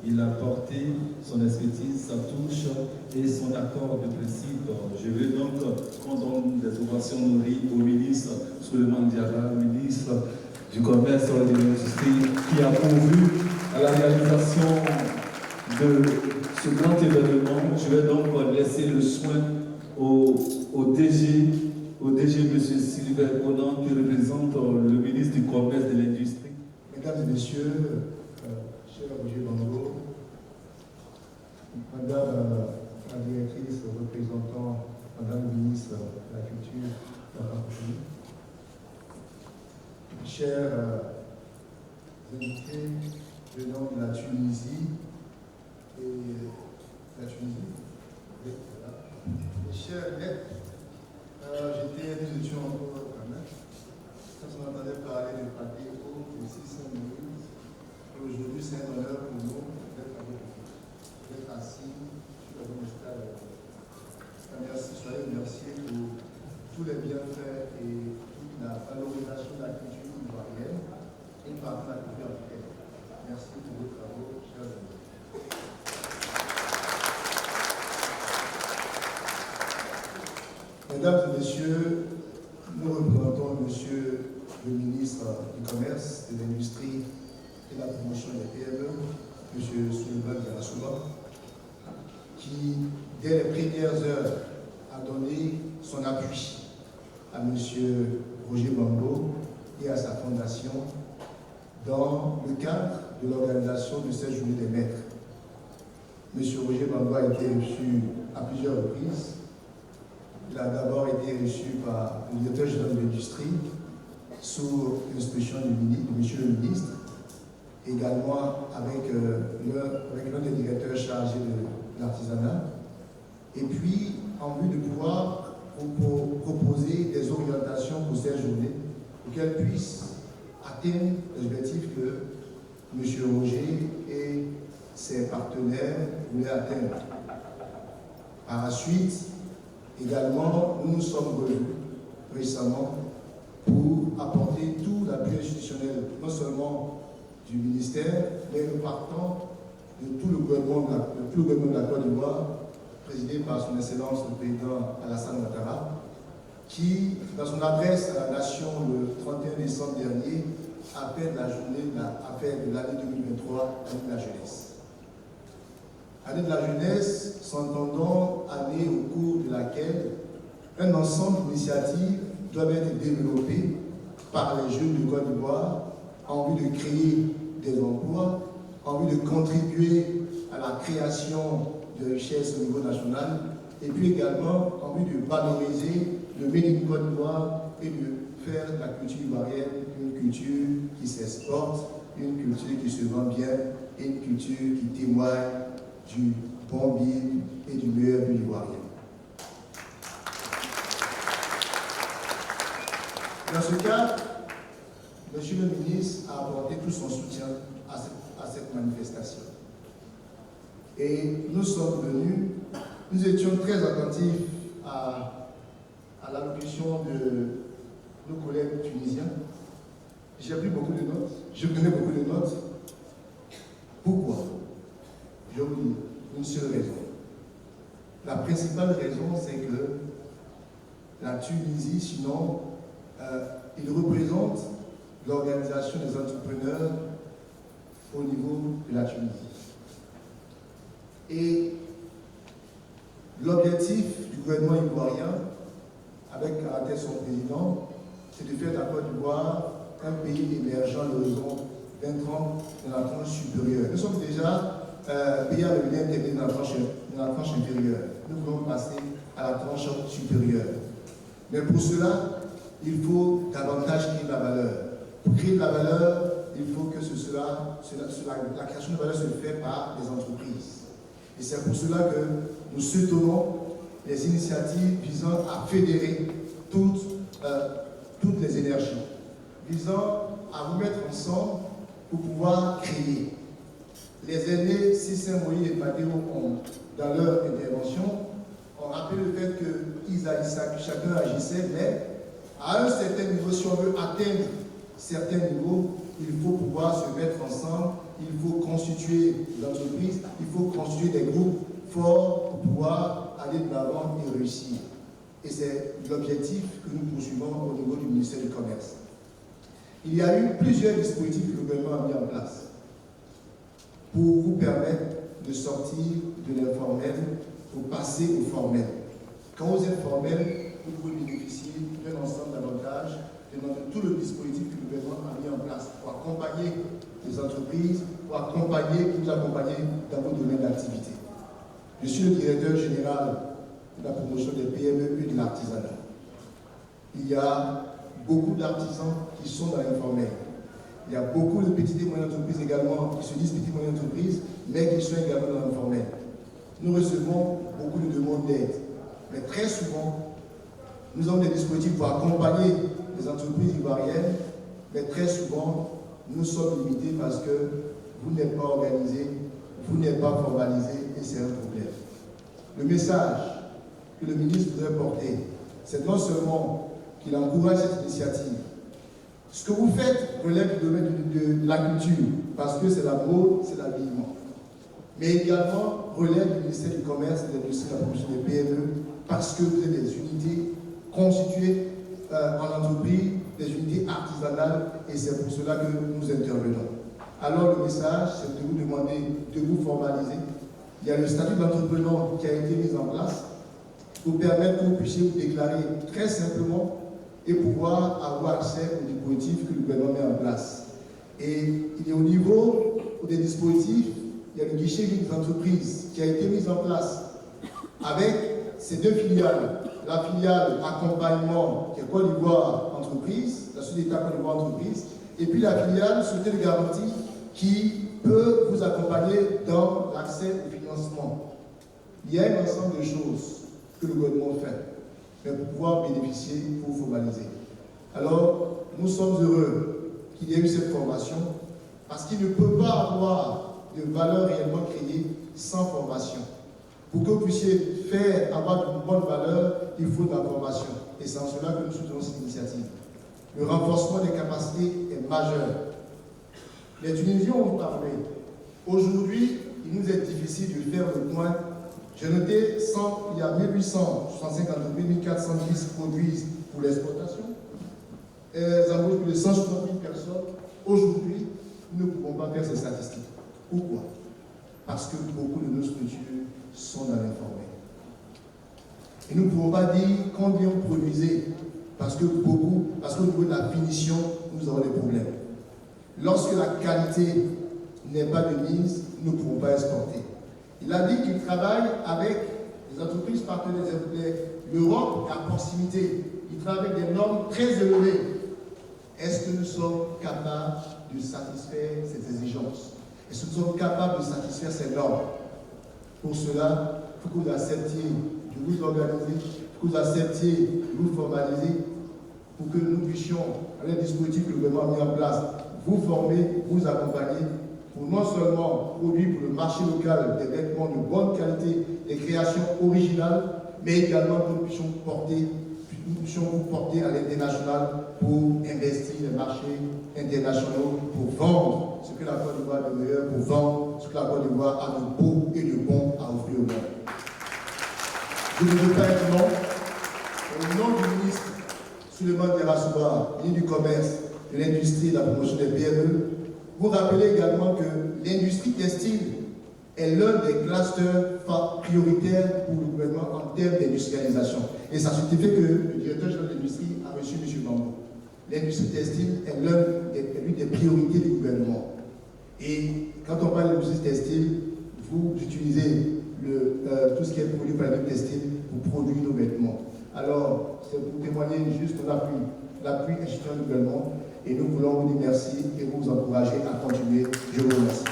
il a porté son expertise, sa touche et son accord de principe. Je veux donc qu'on donne des ovations nourries au ministre Souleymane Diarra, ministre du Commerce et de l'Industrie, qui a pourvu à la réalisation de ce grand événement. Je vais donc laisser le soin au DG, M. Sylvain Bonan, qui représente le ministre du Commerce et de l'Industrie. Mesdames et messieurs, cher Roger Bambo, Madame la directrice représentant Madame le ministre de la Culture de la francophonie, chers invités venant de la Tunisie et chers maîtres, nous étions encore quand même, quand on entendait parler de papier haut, ici Saint-Louis, aujourd'hui c'est un honneur pour nous d'être assis sur la bonne stade. Merci, soyez remerciés pour tous les bienfaits et toute la valorisation de la culture ivoirienne et par la culture africaine. Merci pour vos travaux, chers amis. Mesdames et messieurs, nous représentons Monsieur le ministre du Commerce, de l'Industrie et de la Promotion des PME, M. Souleymane Diarra, qui, dès les premières heures, a donné son appui à M. Roger Bambo et à sa fondation dans le cadre de l'organisation de cette journée des maîtres. M. Roger Bambo a été reçu à plusieurs reprises. Il a d'abord été reçu par le directeur général de l'industrie sous l'instruction de M. le ministre, également avec l'un des directeurs chargés de l'artisanat, et puis en vue de pouvoir proposer des orientations pour cette journée, pour qu'elle puisse atteindre l'objectif que M. Roger et ses partenaires voulaient atteindre. Par la suite, également, nous nous sommes revus récemment pour apporter tout l'appui institutionnel, non seulement du ministère, mais nous partons de tout le gouvernement de la Côte d'Ivoire, présidé par son Excellence le Président Alassane Ouattara, qui, dans son adresse à la nation le 31 décembre dernier, appelle la journée de l'année 2023 l'année de la jeunesse. Année de la jeunesse, s'entendant année au cours de laquelle un ensemble d'initiatives doivent être développées par les jeunes de Côte d'Ivoire en vue de créer des emplois, en vue de contribuer à la création de richesses au niveau national, et puis également en vue de valoriser le Made in Côte d'Ivoire et de faire de la culture ivoirienne une culture qui s'exporte, une culture qui se vend bien et une culture qui témoigne du bon vivre et du meilleur de l'ivoirien. Dans ce cadre, M. le ministre a apporté tout son soutien à cette manifestation. Et nous sommes venus, nous étions très attentifs à l'allocution de nos collègues tunisiens. J'ai pris beaucoup de notes, je prenais beaucoup de notes. Pourquoi? Je vous dis une seule raison. La principale raison, c'est que la Tunisie, sinon, il représente l'organisation des entrepreneurs au niveau de la Tunisie. Et l'objectif du gouvernement ivoirien, avec à la tête son président, c'est de faire de la Côte d'Ivoire un pays émergent à l'horizon 2030 dans la tranche supérieure. Nous sommes déjà pays à revenu intermédiaire dans la tranche inférieure. Nous voulons passer à la tranche supérieure. Mais pour cela, il faut davantage créer de la valeur. Pour créer de la valeur, il faut que la création de valeur se fait par les entreprises. Et c'est pour cela que nous soutenons les initiatives visant à fédérer toutes les énergies, visant à vous mettre ensemble pour pouvoir créer. Les aînés, Sissin, Moïse et Madéo, dans leur intervention, ont rappelé le fait qu'ils agissaient, que chacun agissait, mais à un certain niveau, si on veut atteindre certains niveaux, il faut pouvoir se mettre ensemble il faut constituer des entreprises, il faut constituer des groupes forts pour pouvoir aller de l'avant et réussir. Et c'est l'objectif que nous poursuivons au niveau du ministère du Commerce. Il y a eu plusieurs dispositifs que le gouvernement a mis en place pour vous permettre de sortir de l'informel pour passer au formel. Quand vous êtes formel, vous pouvez bénéficier d'un ensemble d'avantages de tout le dispositif que le gouvernement a mis en place pour accompagner les entreprises, pour vous accompagner dans vos domaines d'activité. Je suis le directeur général de la promotion des PME et de l'artisanat. Il y a beaucoup d'artisans qui sont dans l'informel. Il y a beaucoup de petites et moyennes entreprises également qui se disent petites et moyennes entreprises, mais qui sont également dans l'informel. Nous recevons beaucoup de demandes d'aide, mais très souvent, nous avons des dispositifs pour accompagner les entreprises ivoiriennes, mais très souvent, nous sommes limités parce que vous n'êtes pas organisé, vous n'êtes pas formalisé, et c'est un problème. Le message que le ministre voudrait porter, c'est non seulement qu'il encourage cette initiative. Ce que vous faites relève du domaine de la culture, parce que c'est la mode, c'est l'habillement. Mais également relève du ministère du Commerce et de l'Industrie de la promotion des PME, parce que vous êtes des unités constituées en entreprise, des unités artisanales, et c'est pour cela que nous intervenons. Alors le message, c'est de vous demander de vous formaliser. Il y a le statut d'entrepreneur qui a été mis en place pour permettre que vous puissiez vous déclarer très simplement et pouvoir avoir accès aux dispositifs que le gouvernement met en place. Et il est au niveau des dispositifs, il y a le guichet unique d'entreprise qui a été mis en place avec ces deux filiales. La filiale accompagnement qui est Côte d'Ivoire entreprise, la société d'État Côte d'Ivoire entreprise, et puis la filiale société de garantie qui peut vous accompagner dans l'accès au financement. Il y a un ensemble de choses que le gouvernement fait, mais pour pouvoir bénéficier, il faut formaliser. Alors, nous sommes heureux qu'il y ait eu cette formation, parce qu'il ne peut pas avoir de valeur réellement créée sans formation. Pour que vous puissiez avoir une bonne valeur, il faut de la formation. Et c'est en cela que nous soutenons cette initiative. Le renforcement des capacités est majeur. Les Tunisiens ont parlé. Aujourd'hui, il nous est difficile de faire le point. J'ai noté il y a 1865 entreprises, 1410 produisent pour l'exportation. Elles embauchent plus de 160 000 personnes. Aujourd'hui, nous ne pouvons pas faire ces statistiques. Pourquoi? Parce que beaucoup de nos structures sont dans l'informel. Et nous ne pouvons pas dire combien vous produisez, parce qu'au niveau de la finition, nous avons des problèmes. Lorsque la qualité n'est pas de mise, nous ne pouvons pas exporter. Il a dit qu'il travaille avec les entreprises partenaires, l'Europe à proximité. Il travaille avec des normes très élevées. Est-ce que nous sommes capables de satisfaire ces exigences? Est-ce que nous sommes capables de satisfaire ces normes? Pour cela, il faut que vous acceptiez de vous organiser, il faut que vous acceptiez de vous formaliser pour que nous puissions, avec les dispositifs que le gouvernement a mis en place, vous former, vous accompagner pour non seulement produire pour le marché local des vêtements de bonne qualité, des créations originales, mais également que nous puissions vous porter à l'international pour investir dans les marchés internationaux, pour vendre ce que la Côte d'Ivoire a de meilleur, pour vendre ce que la Côte d'Ivoire a de beau et de bon à offrir au monde. Je ne veux pas être long. Au nom du ministre Souleymane Diarra, ministre du Commerce, de l'Industrie et de la promotion des PME, vous rappelez également que l'industrie textile est l'un des clusters prioritaires pour le gouvernement en termes d'industrialisation. Et ça signifie que le directeur général de l'industrie a reçu M. Bambou. L'industrie textile est l'une des priorités du gouvernement. Et quand on parle d'industrie textile, vous utilisez tout ce qui est produit par l'industrie textile pour produire nos vêtements. Alors, c'est pour témoigner juste l'appui institutionnel du gouvernement. Et nous voulons vous dire merci et vous encourager à continuer. Je vous remercie.